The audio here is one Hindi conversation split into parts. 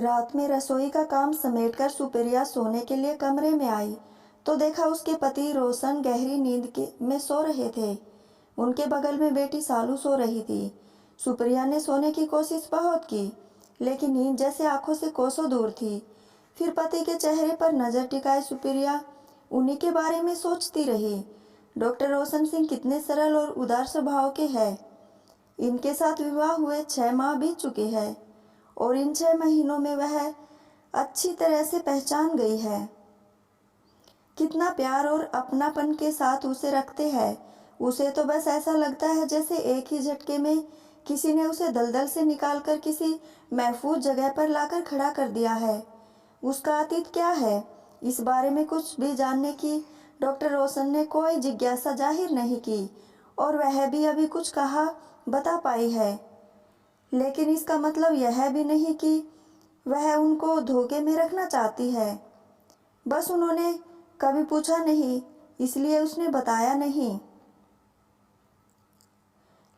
रात में रसोई का काम समेटकर सुप्रिया सोने के लिए कमरे में आई तो देखा उसके पति रोशन गहरी में सो रहे थे। उनके बगल में बेटी सालू सो रही थी। सुप्रिया ने सोने की कोशिश बहुत की, लेकिन नींद जैसे आंखों से कोसों दूर थी। फिर पति के चेहरे पर नजर टिकाए सुप्रिया उन्हीं के बारे में सोचती रही। डॉक्टर रोशन सिंह कितने सरल और उदार स्वभाव के हैं। इनके साथ विवाह हुए 6 माह बीत चुके हैं और इन 6 महीनों में वह अच्छी तरह से पहचान गई है। कितना प्यार और अपनापन के साथ उसे रखते हैं। उसे तो बस ऐसा लगता है जैसे एक ही झटके में किसी ने उसे दलदल से निकालकर किसी महफूज जगह पर लाकर खड़ा कर दिया है। उसका अतीत क्या है, इस बारे में कुछ भी जानने की डॉक्टर रोशन ने कोई जिज्ञासा जाहिर नहीं की और वह भी अभी कुछ कहा बता पाई है। लेकिन इसका मतलब यह भी नहीं कि वह उनको धोखे में रखना चाहती है। बस उन्होंने कभी पूछा नहीं, इसलिए उसने बताया नहीं।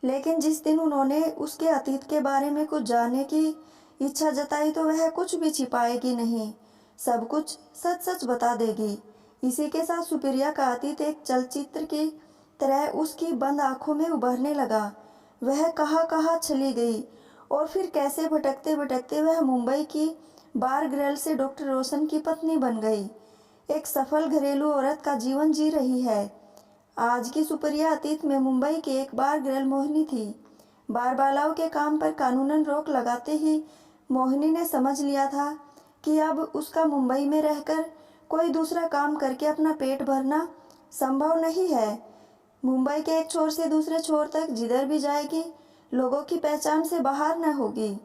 लेकिन जिस दिन उन्होंने उसके अतीत के बारे में कुछ जानने की इच्छा जताई तो वह कुछ भी छिपाएगी नहीं, सब कुछ सच सच बता देगी। इसी के साथ सुप्रिया का अतीत एक चलचित्र की तरह उसकी बंद आंखों में उभरने लगा। वह कहाँ कहाँ चली गई और फिर कैसे भटकते भटकते वह मुंबई की बार गर्ल से डॉक्टर रोशन की पत्नी बन गई। एक सफल घरेलू औरत का जीवन जी रही है। आज की सुप्रिया अतीत में मुंबई की एक बार गर्ल मोहिनी थी। बार बालाओं के काम पर कानूनन रोक लगाते ही मोहिनी ने समझ लिया था कि अब उसका मुंबई में रहकर कोई दूसरा काम करके अपना पेट भरना संभव नहीं है। मुंबई के एक छोर से दूसरे छोर तक जिधर भी जाएगी लोगों की पहचान से बाहर न होगी।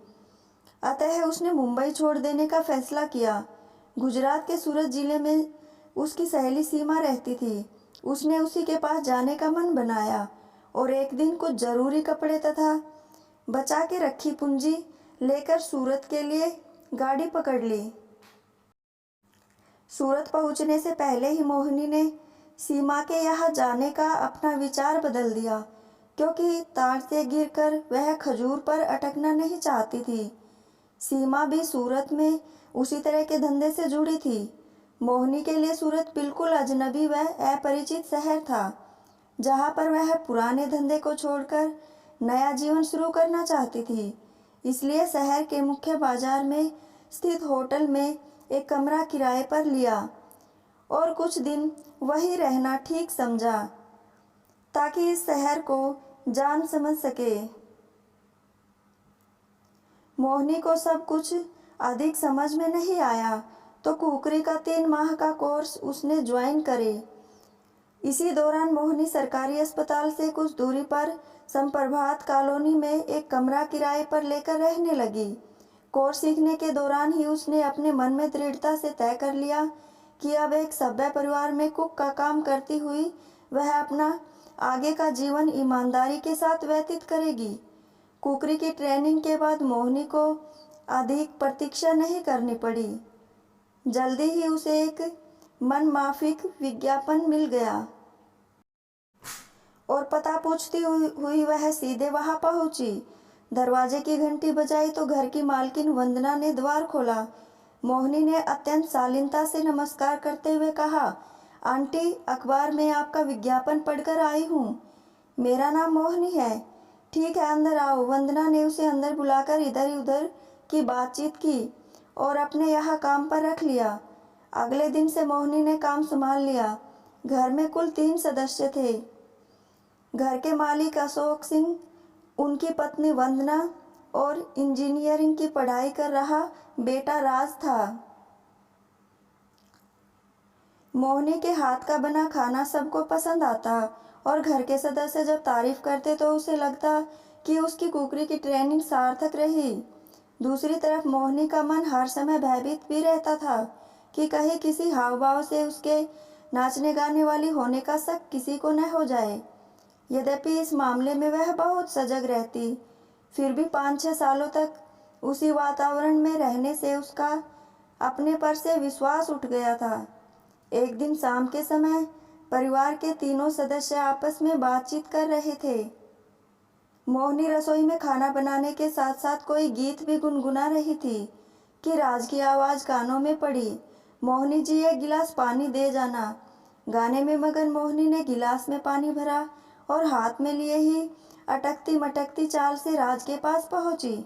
अतः उसने मुंबई छोड़ देने का फैसला किया। गुजरात के सूरत जिले में उसकी सहेली सीमा रहती थी। उसने उसी के पास जाने का मन बनाया और एक दिन कुछ जरूरी कपड़े तथा बचा के रखी पूंजी लेकर सूरत के लिए गाड़ी पकड़ ली। सूरत पहुंचने से पहले ही मोहिनी ने सीमा के यहाँ जाने का अपना विचार बदल दिया, क्योंकि तार से गिरकर वह खजूर पर अटकना नहीं चाहती थी। सीमा भी सूरत में उसी तरह के धंधे से जुड़ी थी। मोहिनी के लिए सूरत बिल्कुल अजनबी व अपरिचित शहर था, जहाँ पर वह पुराने धंधे को छोड़कर नया जीवन शुरू करना चाहती थी। इसलिए शहर के मुख्य बाजार में स्थित होटल में एक कमरा किराए पर लिया और कुछ दिन वहीं रहना ठीक समझा, ताकि इस शहर को जान समझ सके। मोहिनी को सब कुछ अधिक समझ में नहीं आया तो कुकरी का 3 माह का कोर्स उसने ज्वाइन करे। इसी दौरान मोहिनी सरकारी अस्पताल से कुछ दूरी पर संप्रभात कॉलोनी में एक कमरा किराए पर लेकर रहने लगी। कोर्स सीखने के दौरान ही उसने अपने मन में दृढ़ता से तय कर लिया कि अब एक सभ्य परिवार में कुक का काम करती हुई वह अपना आगे का जीवन ईमानदारी के साथ व्यतीत करेगी। कुकरी की ट्रेनिंग के बाद मोहिनी को अधिक प्रतीक्षा नहीं करनी पड़ी। जल्दी ही उसे एक मनमाफिक विज्ञापन मिल गया और पता पूछती हुई वह सीधे वहां पहुंची। दरवाजे की घंटी बजाई तो घर की मालकिन वंदना ने द्वार खोला। मोहिनी ने अत्यंत शालीनता से नमस्कार करते हुए कहा, आंटी, अखबार में आपका विज्ञापन पढ़कर आई हूँ। मेरा नाम मोहिनी है। ठीक है, अंदर आओ। वंदना ने उसे अंदर बुलाकर इधर उधर की बातचीत की और अपने यहाँ काम पर रख लिया। अगले दिन से मोहिनी ने काम संभाल लिया। घर में कुल 3 सदस्य थे। घर के मालिक अशोक सिंह, उनकी पत्नी वंदना और इंजीनियरिंग की पढ़ाई कर रहा बेटा राज था। मोहिनी के हाथ का बना खाना सबको पसंद आता और घर के सदस्य जब तारीफ करते तो उसे लगता कि उसकी कुकरी की ट्रेनिंग सार्थक रही। दूसरी तरफ मोहिनी का मन हर समय भयभीत भी रहता था कि कहीं किसी हाव भाव से उसके नाचने गाने वाली होने का शक किसी को न हो जाए। यद्यपि इस मामले में वह बहुत सजग रहती, फिर भी 5-6 सालों तक उसी वातावरण में रहने से उसका अपने पर से विश्वास उठ गया था। एक दिन शाम के समय परिवार के तीनों सदस्य आपस में बातचीत कर रहे थे। मोहिनी रसोई में खाना बनाने के साथ साथ कोई गीत भी गुनगुना रही थी। कि राज की आवाज़ कानों में पड़ी, मोहिनी जी एक गिलास पानी दे जाना। गाने में मगन मोहिनी ने गिलास में पानी भरा और हाथ में लिए ही अटकती मटकती चाल से राज के पास पहुंची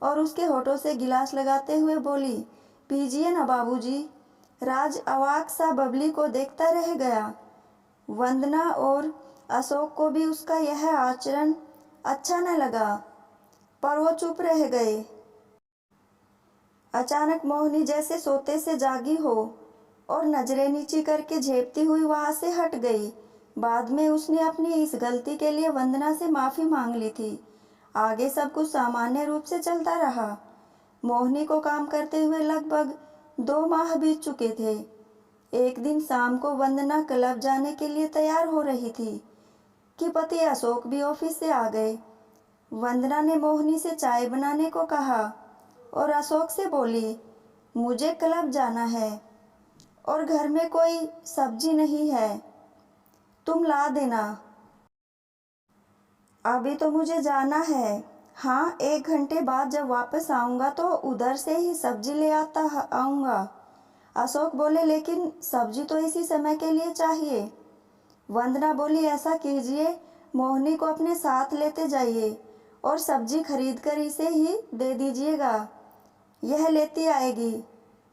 और उसके होठों से गिलास लगाते हुए बोली, पीजिए ना बाबूजी। राज अवाक सा बबली को देखता रह गया। वंदना और अशोक को भी उसका यह आचरण अच्छा न लगा, पर वो चुप रह गए। अचानक मोहिनी जैसे सोते से जागी हो और नजरें नीची करके झेपती हुई वहां से हट गई। बाद में उसने अपनी इस गलती के लिए वंदना से माफी मांग ली थी। आगे सब कुछ सामान्य रूप से चलता रहा। मोहिनी को काम करते हुए लगभग 2 माह बीत चुके थे। एक दिन शाम को वंदना क्लब जाने के लिए तैयार हो रही थी कि पति अशोक भी ऑफिस से आ गए। वंदना ने मोहिनी से चाय बनाने को कहा और अशोक से बोली, मुझे क्लब जाना है और घर में कोई सब्जी नहीं है, तुम ला देना। अभी तो मुझे जाना है। हाँ, 1 घंटे बाद जब वापस आऊँगा तो उधर से ही सब्जी ले आता आऊँगा। अशोक बोले, लेकिन सब्जी तो इसी समय के लिए चाहिए। वंदना बोली, ऐसा कीजिए, मोहिनी को अपने साथ लेते जाइए और सब्जी खरीद कर इसे ही दे दीजिएगा, यह लेती आएगी।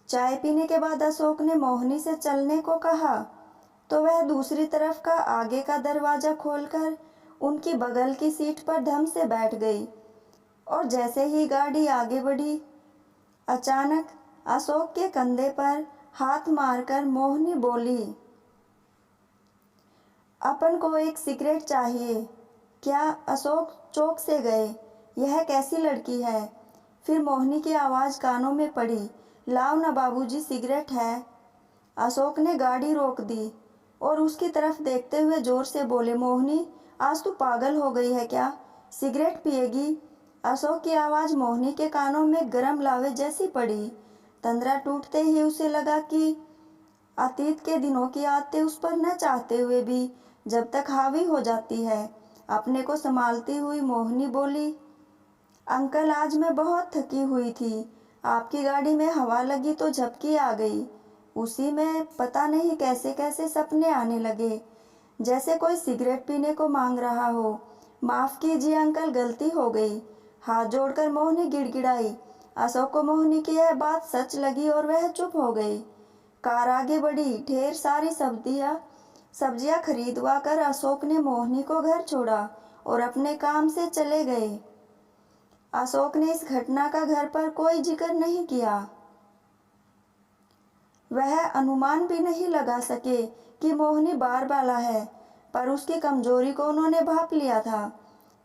चाय पीने के बाद अशोक ने मोहिनी से चलने को कहा तो वह दूसरी तरफ का आगे का दरवाज़ा खोलकर उनकी बगल की सीट पर धम से बैठ गई और जैसे ही गाड़ी आगे बढ़ी, अचानक अशोक के कंधे पर हाथ मारकर मोहिनी बोली, अपन को एक सिगरेट चाहिए। क्या? अशोक चौंक से गए। यह कैसी लड़की है? फिर मोहिनी की आवाज़ कानों में पड़ी, लाओ ना बाबूजी, सिगरेट है। अशोक ने गाड़ी रोक दी और उसकी तरफ देखते हुए जोर से बोले, मोहिनी, आज तू पागल हो गई है क्या? सिगरेट पिएगी? अशोक की आवाज़ मोहिनी के कानों में गरम लावे जैसी पड़ी। तंद्रा टूटते ही उसे लगा कि अतीत के दिनों की आदतें उस पर न चाहते हुए भी जब तक हावी हो जाती है। अपने को संभालती हुई मोहिनी बोली, अंकल, आज मैं बहुत थकी हुई थी। आपकी गाड़ी में हवा लगी तो झपकी आ गई। उसी में पता नहीं कैसे कैसे सपने आने लगे, जैसे कोई सिगरेट पीने को मांग रहा हो। माफ़ कीजिए अंकल, गलती हो गई। हाथ जोड़कर मोहिनी गिड़गिड़ाई। अशोक को मोहिनी की यह बात सच लगी और वह चुप हो गई। कार आगे बढ़ी। ढेर सारी सब्जियां खरीदवा कर अशोक ने मोहिनी को घर छोड़ा और अपने काम से चले गए। अशोक ने इस घटना का घर पर कोई जिक्र नहीं किया। वह अनुमान भी नहीं लगा सके कि मोहिनी बारबाला है, पर उसकी कमजोरी को उन्होंने भांप लिया था।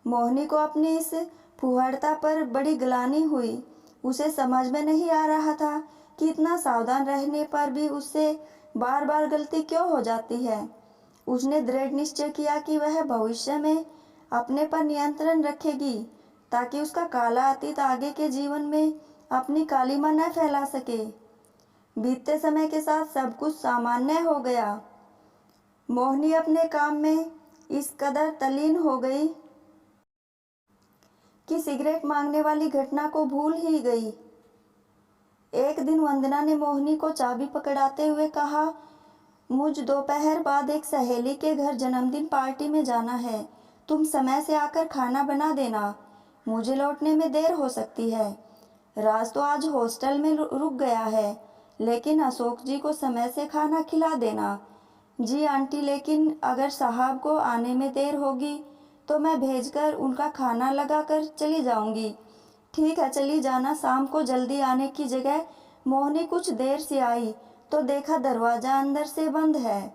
मोहिनी को अपनी इस फुहड़ता पर बड़ी ग्लानि हुई। उसे समझ में नहीं आ रहा था कि इतना सावधान रहने पर भी उससे बार बार गलती क्यों हो जाती है। उसने दृढ़ निश्चय किया कि वह भविष्य में अपने पर नियंत्रण रखेगी ताकि उसका काला अतीत आगे के जीवन में अपनी कालिमा न फैला सके। बीतते समय के साथ सब कुछ सामान्य हो गया। मोहिनी अपने काम में इस कदर तल्लीन हो गई कि सिगरेट मांगने वाली घटना को भूल ही गई। एक दिन वंदना ने मोहिनी को चाबी पकड़ाते हुए कहा, मुझ दोपहर बाद एक सहेली के घर जन्मदिन पार्टी में जाना है। तुम समय से आकर खाना बना देना, मुझे लौटने में देर हो सकती है। राज तो आज हॉस्टल में रुक गया है, लेकिन अशोक जी को समय से खाना खिला देना। जी आंटी, लेकिन अगर साहब को आने में देर होगी तो मैं भेजकर उनका खाना लगा कर चली जाऊंगी। ठीक है, चली जाना। शाम को जल्दी आने की जगह मोहिनी कुछ देर से आई तो देखा दरवाज़ा अंदर से बंद है।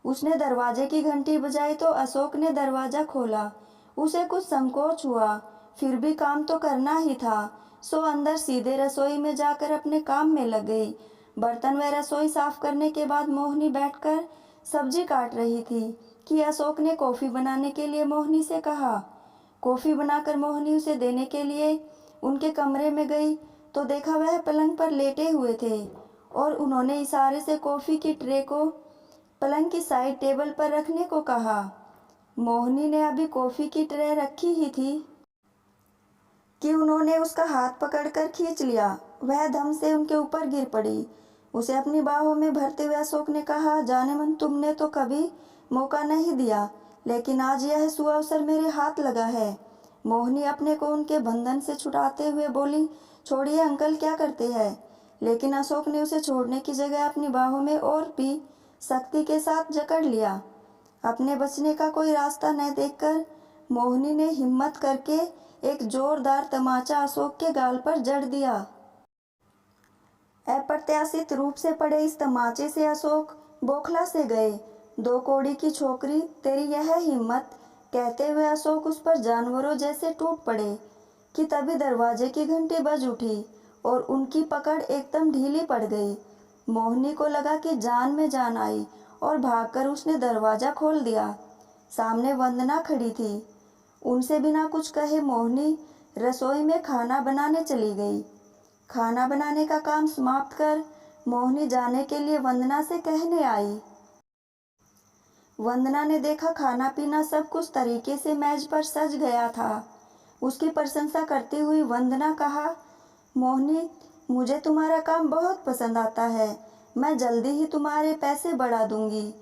उसने दरवाजे की घंटी बजाई तो अशोक ने दरवाज़ा खोला। उसे कुछ संकोच हुआ, फिर भी काम तो करना ही था, सो अंदर सीधे रसोई में जाकर अपने काम में लग गई। बर्तन व रसोई साफ करने के बाद मोहिनी बैठकर सब्जी काट रही थी कि अशोक ने कॉफ़ी बनाने के लिए मोहिनी से कहा। कॉफ़ी बनाकर मोहिनी उसे देने के लिए उनके कमरे में गई तो देखा वह पलंग पर लेटे हुए थे और उन्होंने इशारे से कॉफ़ी की ट्रे को पलंग की साइड टेबल पर रखने को कहा। मोहिनी ने अभी कॉफ़ी की ट्रे रखी ही थी कि उन्होंने उसका हाथ पकड़कर खींच लिया। वह धम से उनके ऊपर गिर पड़ी। उसे अपनी बाहों में भरते हुए अशोक ने कहा, जाने मन तुमने तो कभी मौका नहीं दिया, लेकिन आज यह सुअवसर मेरे हाथ लगा है। मोहिनी अपने को उनके बंधन से छुड़ाते हुए बोली, छोड़िए अंकल, क्या करते हैं। लेकिन अशोक ने उसे छोड़ने की जगह अपनी बाहों में और भी सख्ती के साथ जकड़ लिया। अपने बचने का कोई रास्ता न देखकर मोहिनी ने हिम्मत करके एक जोरदार तमाचा अशोक के गाल पर जड़ दिया। अप्रत्याशित रूप से पड़े इस तमाचे से अशोक बौखला से गए। दो कौड़ी की छोकरी, तेरी यह हिम्मत, कहते हुए अशोक उस पर जानवरों जैसे टूट पड़े कि तभी दरवाजे की घंटी बज उठी और उनकी पकड़ एकदम ढीली पड़ गई। मोहिनी को लगा कि जान में जान आई और भागकर उसने दरवाज़ा खोल दिया। सामने वंदना खड़ी थी। उनसे बिना कुछ कहे मोहिनी रसोई में खाना बनाने चली गई। खाना बनाने का काम समाप्त कर मोहिनी जाने के लिए वंदना से कहने आई। वंदना ने देखा खाना पीना सब कुछ तरीके से मेज पर सज गया था। उसकी प्रशंसा करती हुई वंदना कहा, मोहिनी, मुझे तुम्हारा काम बहुत पसंद आता है। मैं जल्दी ही तुम्हारे पैसे बढ़ा दूंगी।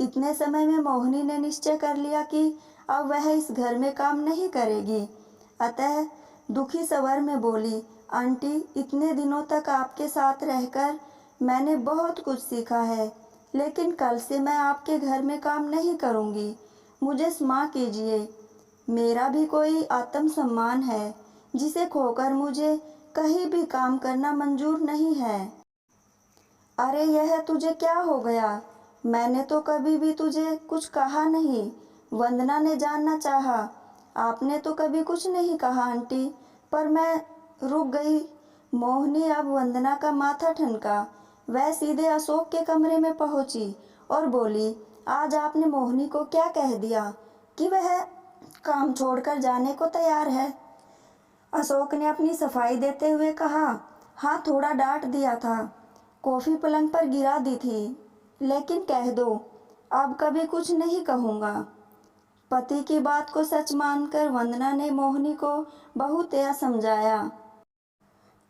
इतने समय में मोहिनी ने निश्चय कर लिया कि अब वह इस घर में काम नहीं करेगी। अतः दुखी स्वर में बोली, आंटी, इतने दिनों तक आपके साथ रहकर मैंने बहुत कुछ सीखा है, लेकिन कल से मैं आपके घर में काम नहीं करूंगी। मुझे क्षमा कीजिए। मेरा भी कोई आत्मसम्मान है जिसे खोकर मुझे कहीं भी काम करना मंजूर नहीं है। अरे यह तुझे क्या हो गया? मैंने तो कभी भी तुझे कुछ कहा नहीं। वंदना ने जानना चाहा। आपने तो कभी कुछ नहीं कहा आंटी, पर मैं रुक गई। मोहिनी अब वंदना का माथा ठनका। वह सीधे अशोक के कमरे में पहुंची और बोली, आज आपने मोहिनी को क्या कह दिया कि वह काम छोड़कर जाने को तैयार है? अशोक ने अपनी सफाई देते हुए कहा, हाँ, थोड़ा डांट दिया था, कॉफ़ी पलंग पर गिरा दी थी, लेकिन कह दो, अब कभी कुछ नहीं कहूँगा। पति की बात को सच मानकर वंदना ने मोहिनी को बहुतया समझाया,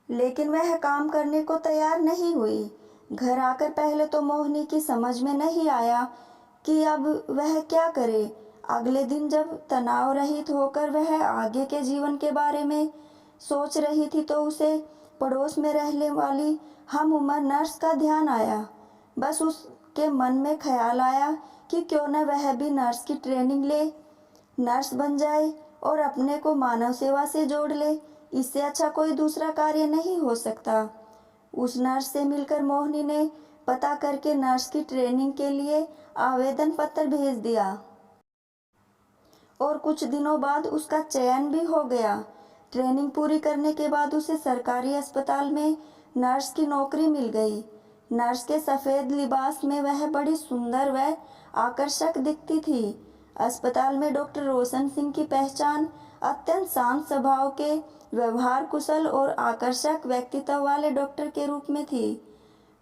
लेकिन वह काम करने को तैयार नहीं हुई। घर आकर पहले तो मोहिनी की समझ में नहीं आया कि अब वह क्या करे। अगले दिन जब तनाव रहित होकर वह आगे के जीवन के बारे में सोच रही थी तो उसे पड़ोस में रहने वाली हम उम्र नर्स का ध्यान आया। बस उसके मन में ख्याल आया कि क्यों न वह भी नर्स की ट्रेनिंग ले, नर्स बन जाए और अपने को मानव सेवा से जोड़ ले। इससे अच्छा कोई दूसरा कार्य नहीं हो सकता। उस नर्स से मिलकर मोहिनी ने पता करके नर्स की ट्रेनिंग के लिए आवेदन पत्र भेज दिया और कुछ दिनों बाद उसका चयन भी हो गया। ट्रेनिंग पूरी करने के बाद उसे सरकारी अस्पताल में नर्स की नौकरी मिल गई। नर्स के सफ़ेद लिबास में वह बड़ी सुंदर व आकर्षक दिखती थी। अस्पताल में डॉक्टर रोशन सिंह की पहचान अत्यंत शांत स्वभाव के, व्यवहार कुशल और आकर्षक व्यक्तित्व वाले डॉक्टर के रूप में थी।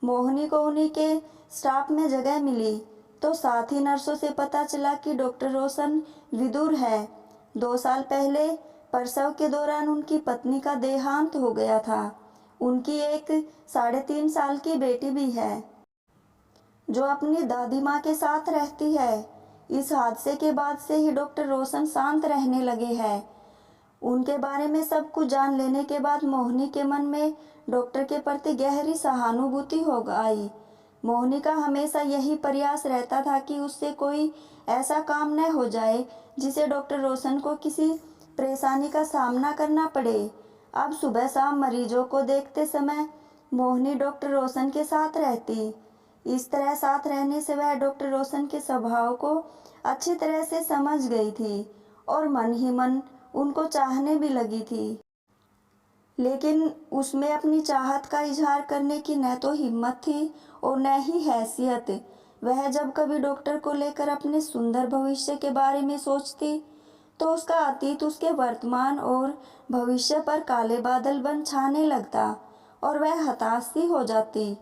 मोहिनी को उन्हीं के स्टाफ में जगह मिली तो साथी नर्सों से पता चला कि डॉक्टर रोशन विदुर है। 2 साल पहले प्रसव के दौरान उनकी पत्नी का देहांत हो गया था। उनकी एक 3.5 साल की बेटी भी है जो अपनी दादी माँ के साथ रहती है। इस हादसे के बाद से ही डॉक्टर रोशन शांत रहने लगे हैं। उनके बारे में सब कुछ जान लेने के बाद मोहिनी के मन में डॉक्टर के प्रति गहरी सहानुभूति हो गई। मोहिनी का हमेशा यही प्रयास रहता था कि उससे कोई ऐसा काम न हो जाए जिसे डॉक्टर रोशन को किसी परेशानी का सामना करना पड़े। अब सुबह शाम मरीजों को देखते समय मोहिनी डॉक्टर रोशन के साथ रहती। इस तरह साथ रहने से वह डॉक्टर रोशन के स्वभाव को अच्छी तरह से समझ गई थी और मन ही मन उनको चाहने भी लगी थी। लेकिन उसमें अपनी चाहत का इजहार करने की न तो हिम्मत थी और न ही हैसियत। वह जब कभी डॉक्टर को लेकर अपने सुंदर भविष्य के बारे में सोचती तो उसका अतीत उसके वर्तमान और भविष्य पर काले बादल बन छाने लगता और वह हताश सी हो जाती।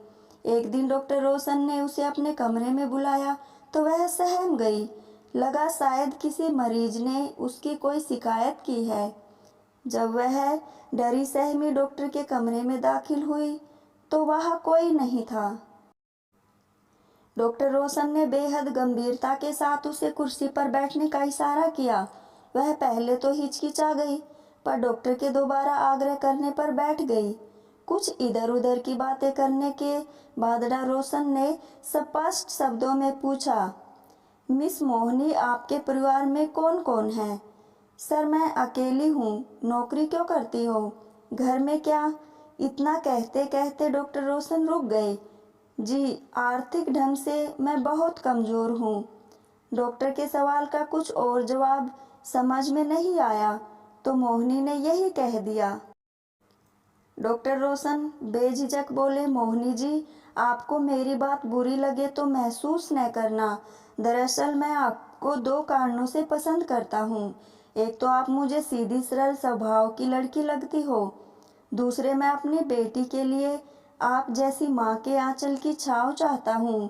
एक दिन डॉक्टर रोशन ने उसे अपने कमरे में बुलाया तो वह सहम गई। लगा शायद किसी मरीज ने उसकी कोई शिकायत की है। जब वह डरी सहमी डॉक्टर के कमरे में दाखिल हुई तो वहाँ कोई नहीं था। डॉक्टर रोशन ने बेहद गंभीरता के साथ उसे कुर्सी पर बैठने का इशारा किया। वह पहले तो हिचकिचा गई, पर डॉक्टर के दोबारा आग्रह करने पर बैठ गई। कुछ इधर उधर की बातें करने के बाद रोशन ने स्पष्ट शब्दों में पूछा, मिस मोहिनी, आपके परिवार में कौन कौन है? सर, मैं अकेली हूँ। नौकरी क्यों करती हो? घर में क्या? इतना कहते कहते डॉक्टर रोशन रुक गए। जी, आर्थिक ढंग से मैं बहुत कमज़ोर हूँ। डॉक्टर के सवाल का कुछ और जवाब समझ में नहीं आया तो मोहिनी ने यही कह दिया। डॉक्टर रोशन बेझिझक बोले, मोहिनी जी, आपको मेरी बात बुरी लगे तो महसूस न करना। दरअसल मैं आपको दो कारणों से पसंद करता हूँ। एक तो आप मुझे सीधी सरल स्वभाव की लड़की लगती हो। दूसरे, मैं अपनी बेटी के लिए आप जैसी माँ के आंचल की छाँव चाहता हूँ।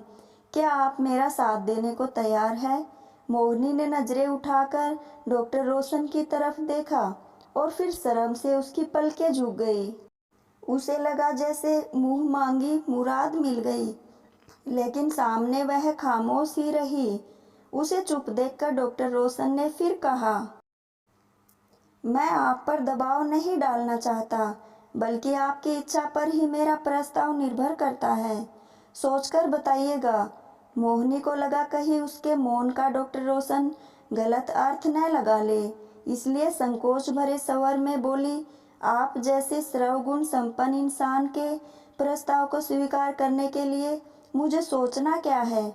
क्या आप मेरा साथ देने को तैयार है? मोहिनी ने नजरें उठाकर डॉक्टर रोशन की तरफ देखा और फिर शर्म से उसकी पलकें झुक गई। उसे लगा जैसे मुंह मांगी मुराद मिल गई, लेकिन सामने वह खामोश ही रही। उसे चुप देखकर डॉक्टर रोशन ने फिर कहा, मैं आप पर दबाव नहीं डालना चाहता, बल्कि आपकी इच्छा पर ही मेरा प्रस्ताव निर्भर करता है। सोचकर बताइएगा। मोहिनी को लगा कहीं उसके मौन का डॉक्टर रोशन गलत अर्थ न लगा ले, इसलिए संकोच भरे स्वर में बोली, आप जैसे सर्वगुण संपन्न इंसान के प्रस्ताव को स्वीकार करने के लिए मुझे सोचना क्या है?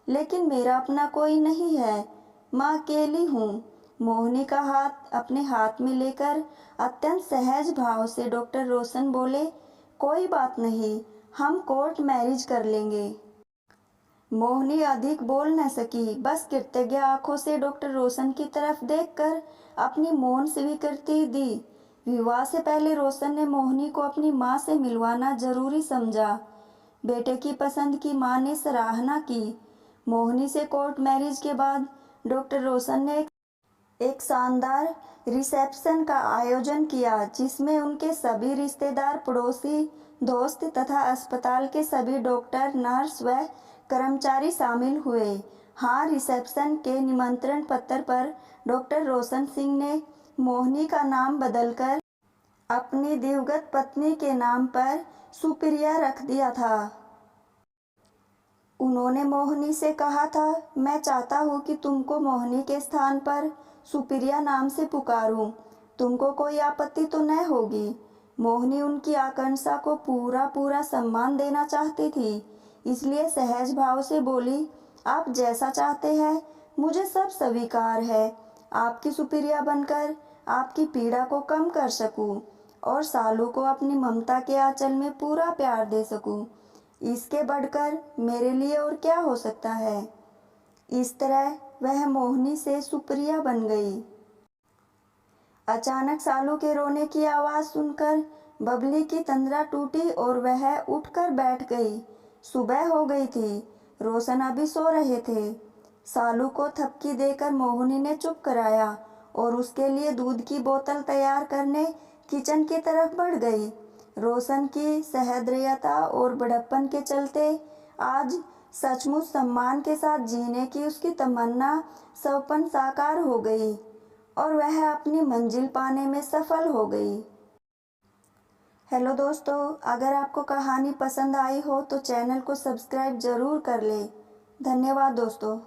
लेकिन मेरा अपना कोई नहीं है, मैं अकेली हूँ। मोहिनी का हाथ अपने हाथ में लेकर अत्यंत सहज भाव से डॉक्टर रोशन बोले, कोई बात नहीं, हम कोर्ट मैरिज कर लेंगे। मोहिनी अधिक बोल न सकी, बस कृतज्ञ आंखों से डॉक्टर रोशन की तरफ देखकर अपनी मौन स्वीकृति दी। विवाह से पहले रोशन ने मोहिनी को अपनी माँ से मिलवाना जरूरी समझा। बेटे की पसंद की माँ ने सराहना की। मोहिनी से कोर्ट मैरिज के बाद डॉक्टर रोशन ने एक शानदार रिसेप्शन का आयोजन किया, जिसमें उनके सभी रिश्तेदार, पड़ोसी, दोस्त तथा अस्पताल के सभी डॉक्टर, नर्स व कर्मचारी शामिल हुए। हाँ, रिसेप्शन के निमंत्रण पत्र पर डॉक्टर रोशन सिंह ने मोहिनी का नाम बदलकर अपनी दिवंगत पत्नी के नाम पर सुप्रिया रख दिया था। उन्होंने मोहिनी से कहा था, मैं चाहता हूँ कि तुमको मोहिनी के स्थान पर सुप्रिया नाम से पुकारूं। तुमको कोई आपत्ति तो न होगी? मोहिनी उनकी आकांक्षा को पूरा सम्मान देना चाहती थी, इसलिए सहज भाव से बोली, आप जैसा चाहते हैं, मुझे सब स्वीकार है। आपकी सुप्रिया बनकर आपकी पीड़ा को कम कर सकूं और सालू को अपनी ममता के आंचल में पूरा प्यार दे सकूं। इसके बढ़कर मेरे लिए और क्या हो सकता है? इस तरह वह मोहिनी से सुप्रिया बन गई। अचानक सालू के रोने की आवाज़ सुनकर बबली की तंद्रा टूटी और वह उठकर बैठ गई। सुबह हो गई थी। रोशन अभी सो रहे थे। सालू को थपकी देकर मोहिनी ने चुप कराया और उसके लिए दूध की बोतल तैयार करने किचन की तरफ बढ़ गई। रोशन की सहृदयता और बड़प्पन के चलते आज सचमुच सम्मान के साथ जीने की उसकी तमन्ना सपन साकार हो गई और वह अपनी मंजिल पाने में सफल हो गई। हेलो दोस्तों, अगर आपको कहानी पसंद आई हो तो चैनल को सब्सक्राइब ज़रूर कर लें। धन्यवाद दोस्तों।